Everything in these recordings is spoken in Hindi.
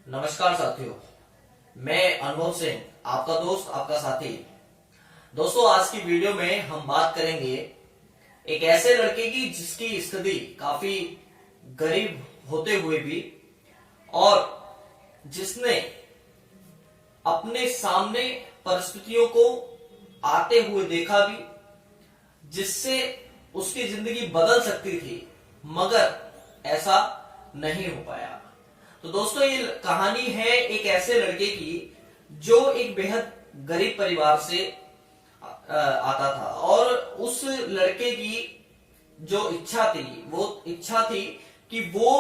नमस्कार साथियों, मैं अनुभव सिंह, आपका दोस्त, आपका साथी। दोस्तों, आज की वीडियो में हम बात करेंगे एक ऐसे लड़के की जिसकी स्थिति काफी गरीब होते हुए भी और जिसने अपने सामने परिस्थितियों को आते हुए देखा भी, जिससे उसकी जिंदगी बदल सकती थी, मगर ऐसा नहीं हो पाया। तो दोस्तों, ये कहानी है एक ऐसे लड़के की जो एक बेहद गरीब परिवार से आता था और उस लड़के की जो इच्छा थी वो इच्छा थी कि वो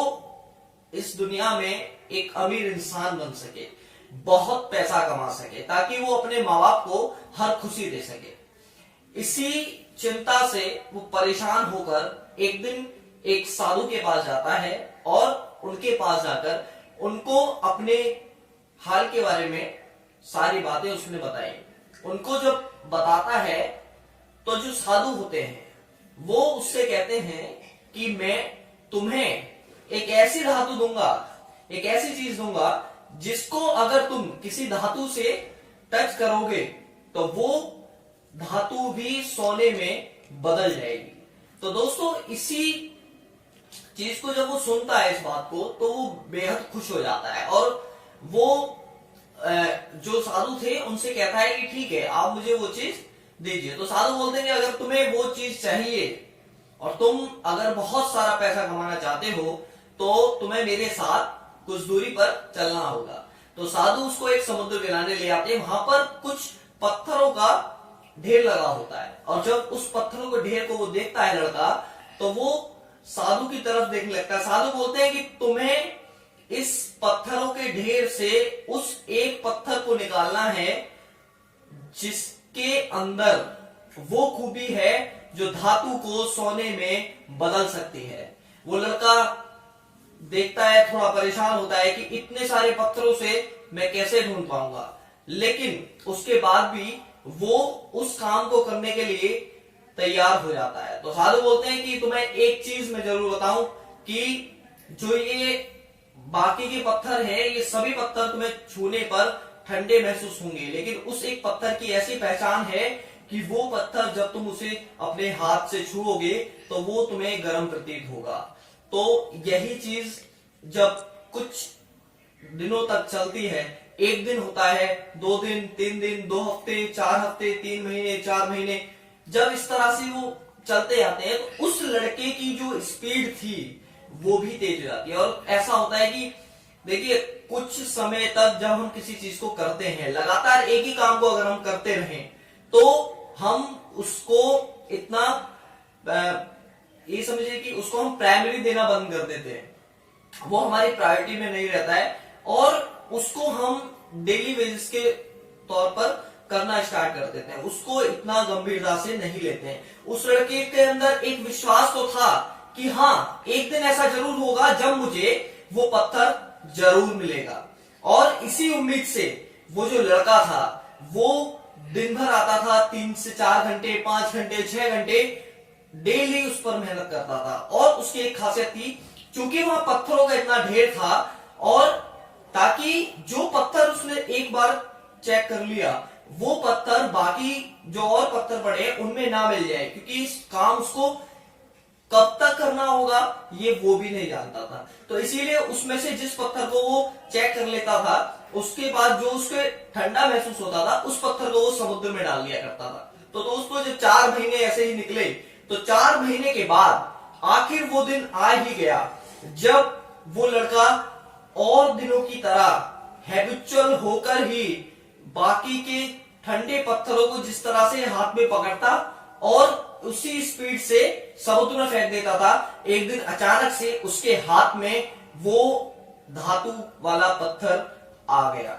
इस दुनिया में एक अमीर इंसान बन सके, बहुत पैसा कमा सके, ताकि वो अपने माँ बाप को हर खुशी दे सके। इसी चिंता से वो परेशान होकर एक दिन एक साधु के पास जाता है और उनके पास जाकर उनको अपने हाल के बारे में सारी बातें उसने बताई। उनको जब बताता है तो जो साधु होते हैं वो उससे कहते हैं कि मैं तुम्हें एक ऐसी धातु दूंगा, एक ऐसी चीज दूंगा जिसको अगर तुम किसी धातु से टच करोगे तो वो धातु भी सोने में बदल जाएगी। तो दोस्तों, इसी चीज को जब वो सुनता है, इस बात को, तो वो बेहद खुश हो जाता है और वो जो साधु थे उनसे कहता है कि ठीक है, आप मुझे वो चीज दीजिए। तो साधु बोलते हैं कि अगर तुम्हें वो चीज चाहिए और तुम अगर बहुत सारा पैसा कमाना चाहते हो तो तुम्हें मेरे साथ कुछ दूरी पर चलना होगा। तो साधु उसको एक समुद्र किनारे ले आते हैं। वहां पर कुछ पत्थरों का ढेर लगा होता है और जब उस पत्थरों के ढेर को वो देखता है लड़का, तो वो साधु की तरफ देखने लगता है। साधु बोलते हैं कि तुम्हें इस पत्थरों के ढेर से उस एक पत्थर को निकालना है जिसके अंदर वो खूबी है जो धातु को सोने में बदल सकती है। वो लड़का देखता है, थोड़ा परेशान होता है कि इतने सारे पत्थरों से मैं कैसे ढूंढ पाऊंगा, लेकिन उसके बाद भी वो उस काम को करने के लिए तैयार हो जाता है। तो साधु बोलते हैं कि तुम्हें एक चीज मैं जरूर बताऊं कि जो ये बाकी के पत्थर है, ये सभी पत्थर तुम्हें छूने पर ठंडे महसूस होंगे, लेकिन उस एक पत्थर की ऐसी पहचान है कि वो पत्थर जब तुम उसे अपने हाथ से छुओगे तो वो तुम्हें गर्म प्रतीत होगा। तो यही चीज जब कुछ दिनों तक चलती है, एक दिन होता है, 2 दिन, 3 दिन, 2 हफ्ते, 4 हफ्ते, 3 महीने, 4 महीने, जब इस तरह से वो चलते आते हैं तो उस लड़के की जो स्पीड थी वो भी तेज हो जाती है। और ऐसा होता है कि देखिए, कुछ समय तक जब हम किसी चीज को करते हैं, लगातार एक ही काम को अगर हम करते रहें तो हम उसको इतना ये समझिए कि उसको हम प्राइमरी देना बंद कर देते हैं, वो हमारी प्रायोरिटी में नहीं रहता है और उसको हम डेली बेसिस के तौर पर करना स्टार्ट कर देते हैं, उसको इतना गंभीरता से नहीं लेते हैं। उस लड़के के अंदर एक विश्वास तो था कि हाँ, एक दिन ऐसा जरूर होगा जब मुझे वो पत्थर जरूर मिलेगा। और इसी उम्मीद से वो जो लड़का था वो दिन भर आता था, 3 से 4 घंटे, 5 घंटे, 6 घंटे डेली उस पर मेहनत करता था। और उसकी एक खासियत थी, क्योंकि वहां पत्थरों का इतना ढेर था और ताकि जो पत्थर उसने एक बार चेक कर लिया वो पत्थर बाकी जो और पत्थर पड़े उनमें ना मिल जाए, क्योंकि इस काम उसको कब तक करना होगा ये वो भी नहीं जानता था। तो इसीलिए उसमें से जिस पत्थर को वो चेक कर लेता था, उसके बाद जो उसके ठंडा महसूस होता था उस पत्थर को वो समुद्र में डाल दिया करता था। तो दोस्तों, जब 4 महीने ऐसे ही निकले तो 4 महीने के बाद आखिर वो दिन आ ही गया जब वो लड़का और दिनों की तरह हैबिचुअल होकर ही बाकी के ठंडे पत्थरों को जिस तरह से हाथ में पकड़ता और उसी स्पीड से समुद्र में फेंक देता था, एक दिन अचानक से उसके हाथ में वो धातु वाला पत्थर आ गया।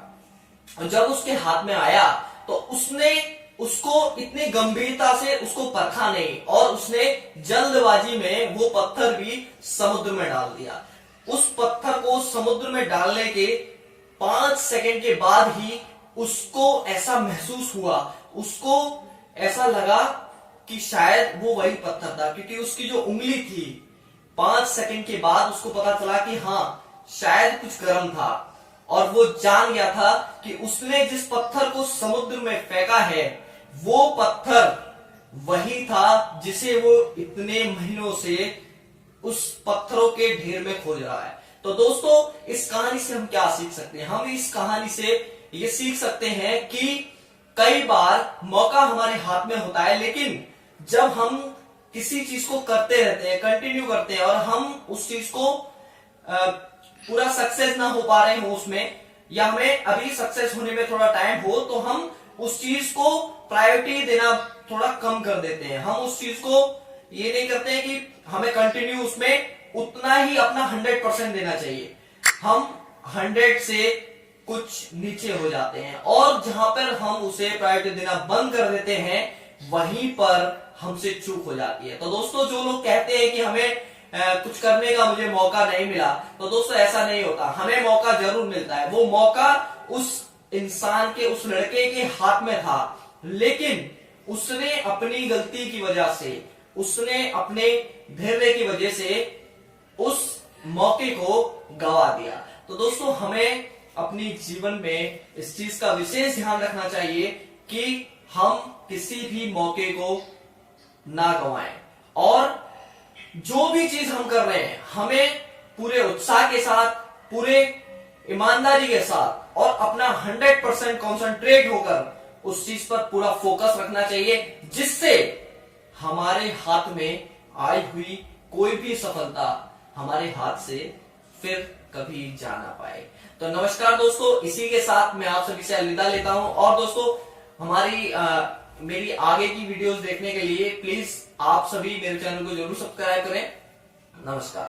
और जब उसके हाथ में आया तो उसने उसको इतनी गंभीरता से उसको परखा नहीं और उसने जल्दबाजी में वो पत्थर भी समुद्र में डाल दिया। उस पत्थर को समुद्र में डालने के 5 सेकंड के बाद ही उसको ऐसा महसूस हुआ, उसको ऐसा लगा कि शायद वो वही पत्थर था, क्योंकि उसकी जो उंगली थी 5 सेकंड के बाद उसको पता चला कि हाँ शायद कुछ गर्म था। और वो जान गया था कि उसने जिस पत्थर को समुद्र में फेंका है वो पत्थर वही था जिसे वो इतने महीनों से उस पत्थरों के ढेर में खोज रहा है। तो दोस्तों, इस कहानी से हम क्या सीख सकते हैं? हम इस कहानी से ये सीख सकते हैं कि कई बार मौका हमारे हाथ में होता है, लेकिन जब हम किसी चीज को करते रहते हैं, कंटिन्यू करते हैं और हम उस चीज को पूरा सक्सेस ना हो पा रहे हो उसमें, या हमें अभी सक्सेस होने में थोड़ा टाइम हो, तो हम उस चीज को प्रायोरिटी देना थोड़ा कम कर देते हैं। हम उस चीज को ये नहीं करते हैं कि हमें कंटिन्यू उसमें उतना ही अपना 100% देना चाहिए। हम 100 से कुछ नीचे हो जाते हैं और जहां पर हम उसे प्रायोरिटी देना बंद कर देते हैं वहीं पर हमसे चूक हो जाती है। तो दोस्तों, जो लोग कहते हैं कि हमें कुछ करने का मुझे मौका नहीं मिला, तो दोस्तों ऐसा नहीं होता। हमें मौका जरूर मिलता है। वो मौका उस इंसान के, उस लड़के के हाथ में था, लेकिन उसने अपनी गलती की वजह से, उसने अपने धैर्य की वजह से उस मौके को गवा दिया। तो दोस्तों, हमें अपनी जीवन में इस चीज का विशेष ध्यान रखना चाहिए कि हम किसी भी मौके को ना गवाएं, और जो भी चीज हम कर रहे हैं हमें पूरे उत्साह के साथ, पूरे ईमानदारी के साथ और अपना 100% कॉन्सेंट्रेट होकर उस चीज पर पूरा फोकस रखना चाहिए, जिससे हमारे हाथ में आई हुई कोई भी सफलता हमारे हाथ से फिर कभी जा ना पाए। तो नमस्कार दोस्तों, इसी के साथ मैं आप सभी से अलविदा लेता हूं। और दोस्तों, हमारी मेरी आगे की वीडियोस देखने के लिए प्लीज आप सभी मेरे चैनल को जरूर सब्सक्राइब करें। नमस्कार।